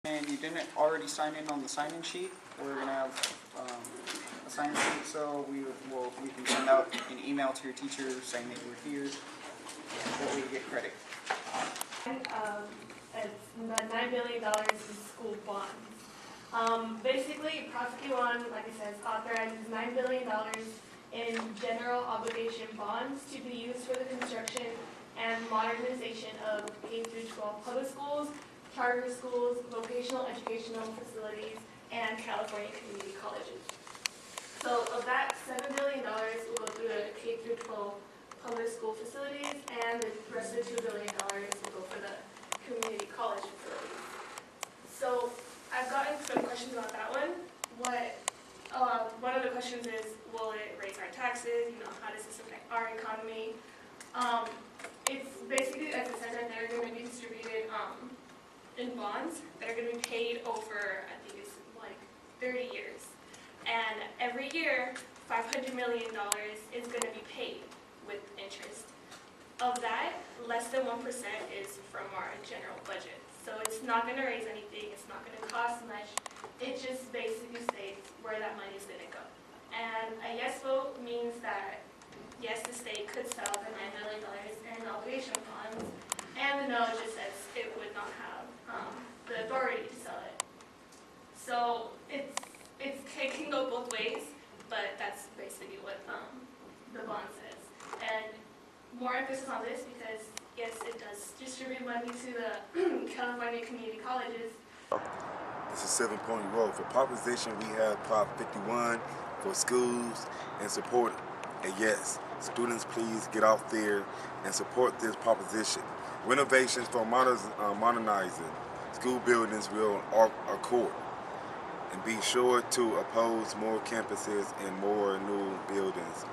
and you didn't already sign in on the sign-in sheet, we're going to have a sign-in sheet, so we can send out an email to your teacher saying that you were here, and that way you get credit. It's $9 billion in school bonds. Basically, Prosecute One, like I said, authorizes $9 billion in general obligation bonds to be used for the construction and modernization of K-12 public schools, charter schools, vocational educational facilities, and California community colleges. So of that, $7 billion will go through the K-12 public school facilities, and the rest of the $2 billion will go for the community college facilities. So I've gotten some questions about that one. One of the questions is, will it raise our taxes? How does this affect our economy? It's basically, as I said, that they're going to be distributed in bonds that are going to be paid over, I think it's like 30 years. And every year, $500 million is going to be paid with interest. Of that, less than 1% is from our general budget. So it's not going to raise anything, it's not going to cost much. It just basically states where that money is going to go. And a yes vote means that, yes, the state could sell the $9 billion in obligation bonds, and the no just says it would not have the authority to sell it. So it can go both ways, but that's basically what the bond says. And more emphasis on this because, yes, it does distribute money to the California community colleges. This is 7 Pony Road. For proposition, we have Prop 51 for schools and support. And yes, students, please get out there and support this proposition. Renovations for modernizing school buildings will accord. And be sure to oppose more campuses and more new buildings.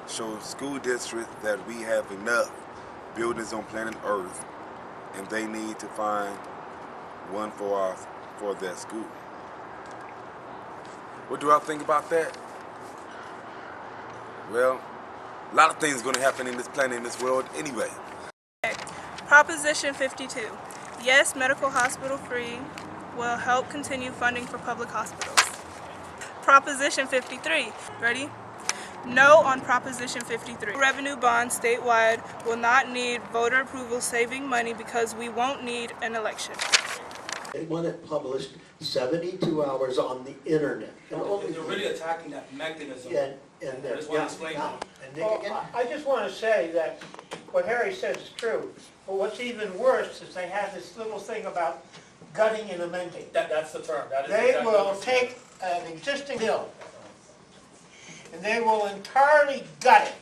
Show school districts that we have enough buildings on planet Earth, and they need to find one for that school. What do I think about that? Well, a lot of things are going to happen in this planet, in this world anyway. Proposition 52. Yes, medical hospital free will help continue funding for public hospitals. Proposition 53. Ready? No on Proposition 53. Revenue bonds statewide will not need voter approval, saving money because we won't need an election. They want it published 72 hours on the internet. They're really attacking that mechanism. And I just want to explain that. And Nick Well, again? I just want to say that what Harry says is true, but what's even worse is they have this little thing about gutting and amending. That's the term. That is They exactly will what it's take an existing bill, and they will entirely gut it,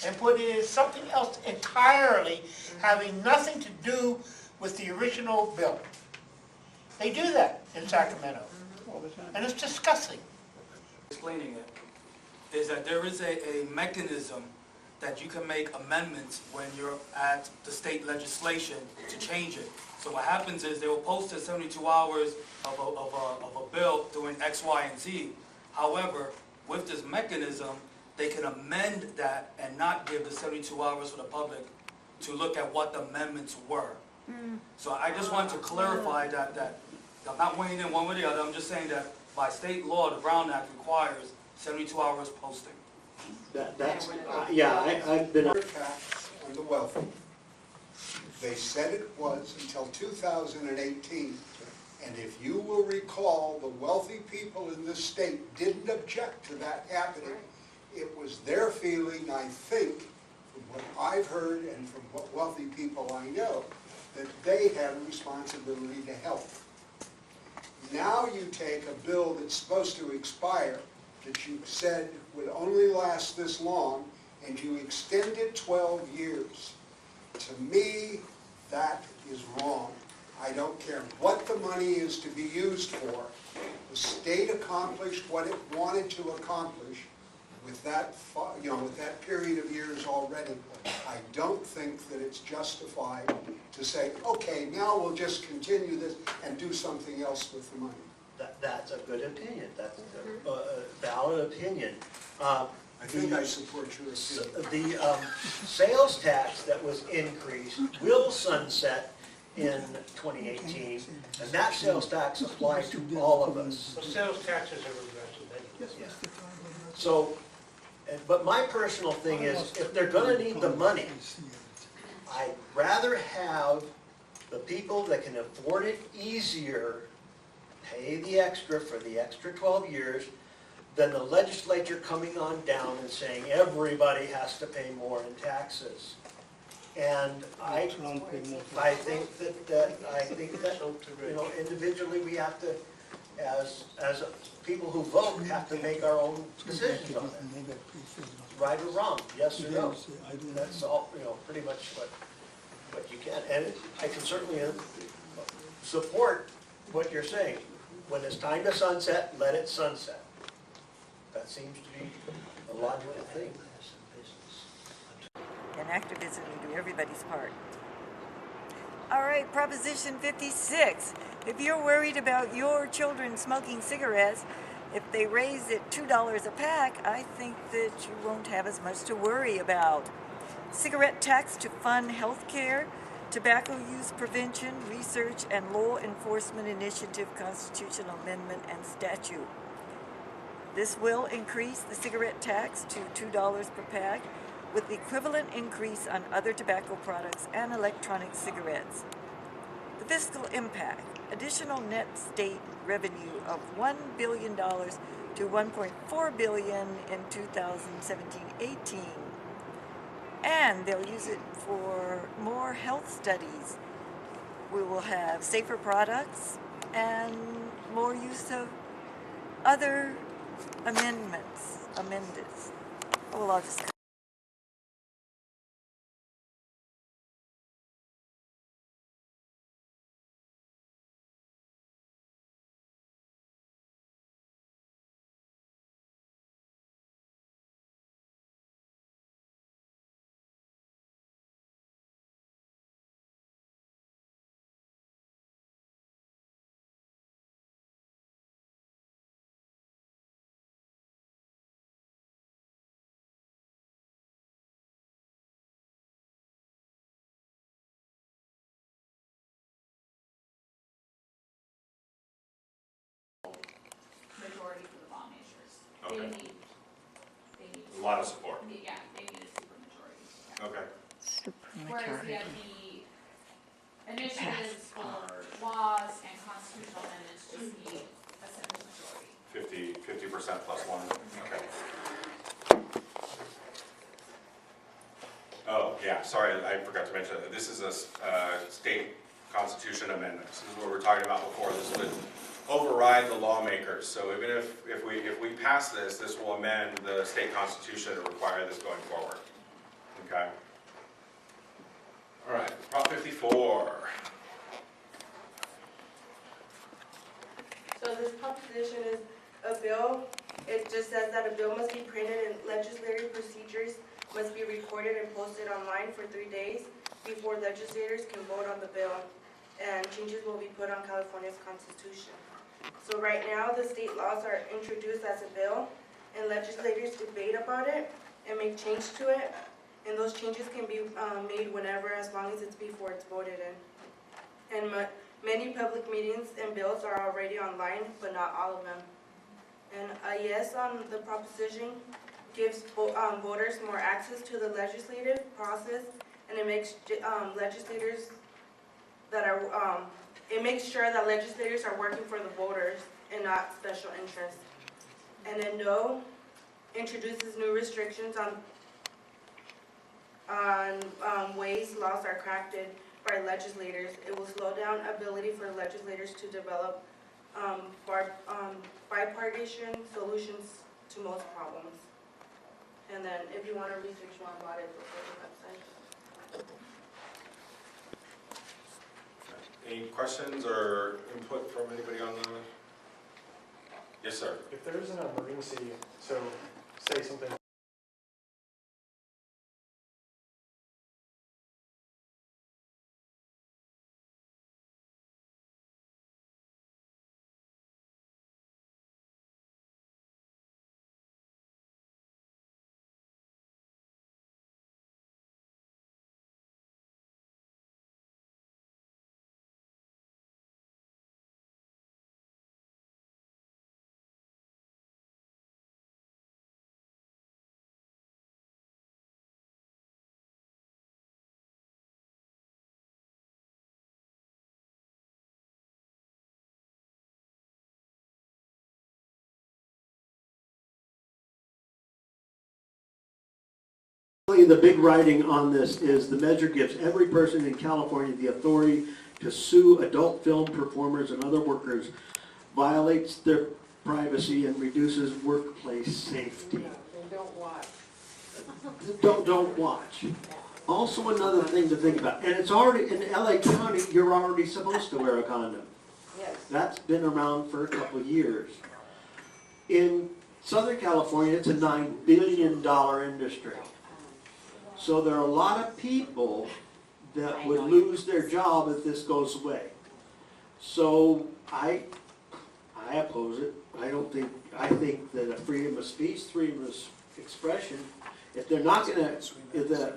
and put it in something else entirely, having nothing to do with the original bill. They do that in Sacramento, and it's disgusting. explaining it is that there is a mechanism that you can make amendments when you're at the state legislation to change it. So what happens is they will post it 72 hours of a bill doing X, Y, and Z. However, with this mechanism, they can amend that and not give the 72 hours for the public to look at what the amendments were. So I just want to clarify that I'm not weighing in one way or the other. I'm just saying that by state law, the Brown Act requires 72 hours posting. I've been. Tax on the wealthy. They said it was until 2018. And if you will recall, the wealthy people in this state didn't object to that happening. It was their feeling, I think, from what I've heard and from what wealthy people I know, that they had a responsibility to help. Now you take a bill that's supposed to expire, that you said would only last this long, and you extend it 12 years. To me, that is wrong. I don't care what the money is to be used for. The state accomplished what it wanted to accomplish with that, with that period of years already. I don't think that it's justified to say, okay, now we'll just continue this and do something else with the money. That's a good opinion. That's a valid opinion. I think I support your opinion. The sales tax that was increased will sunset in 2018, and that sales tax applied to all of us. So sales taxes are regressive anyway. So, but my personal thing is, if they're gonna need the money, I'd rather have the people that can afford it easier pay the extra for the extra 12 years than the legislature coming on down and saying everybody has to pay more in taxes. And I think that, you know, individually we have to, as people who vote, have to make our own decisions on that. Right or wrong, yes or no. That's all, you know, pretty much what you can. And I can certainly support what you're saying. When it's time to sunset, let it sunset. That seems to be a logical thing. And activism to do everybody's part. All right, Proposition 56. If you're worried about your children smoking cigarettes, if they raise it $2 a pack, I think that you won't have as much to worry about. Cigarette tax to fund health care, tobacco use prevention, research, and law enforcement initiative constitutional amendment and statute. This will increase the cigarette tax to $2 per pack, with the equivalent increase on other tobacco products and electronic cigarettes. The fiscal impact: additional net state revenue of $1 billion to $1.4 billion in 2017-18. And they'll use it for more health studies. We will have safer products and more use of other amendments. Well, I'll just majority for the bond measures. Okay. They need. A lot of support. Yeah, they need a super majority. Okay. Whereas the initiatives for laws and constitutional amendments just need a simple majority. 50% plus one. Okay. Oh, yeah, sorry, I forgot to mention, this is a state constitution amendment. This is what we were talking about before. This would override the lawmakers. So even if we pass this, this will amend the state constitution to require this going forward. Okay. All right, Prop 54. So this proposition is a bill. It just says that a bill must be printed and legislative procedures must be recorded and posted online for 3 days before legislators can vote on the bill, and changes will be put on California's constitution. So right now, the state laws are introduced as a bill, and legislators debate about it and make change to it, and those changes can be made whenever, as long as it's before it's voted in. And many public meetings and bills are already online, but not all of them. And a yes on the proposition gives voters more access to the legislative process, and it makes legislators that are, it makes sure that legislators are working for the voters and not special interests. And then no introduces new restrictions on ways laws are crafted by legislators. It will slow down ability for legislators to develop bipartisan solutions to most problems. And then if you want to research more about it, go to the website. Any questions or input from anybody on the? Yes, sir. If there is an emergency, so say something The big writing on this is the measure gives every person in California the authority to sue adult film performers and other workers, violates their privacy, and reduces workplace safety. Don't watch. Don't watch. Also another thing to think about, and it's already, in LA County, you're already supposed to wear a condom. Yes. That's been around for a couple of years. In Southern California, it's a $9 billion industry. So there are a lot of people that would lose their job if this goes away. So I oppose it. I think that a freedom of speech, freedom of expression, if they're not gonna, if the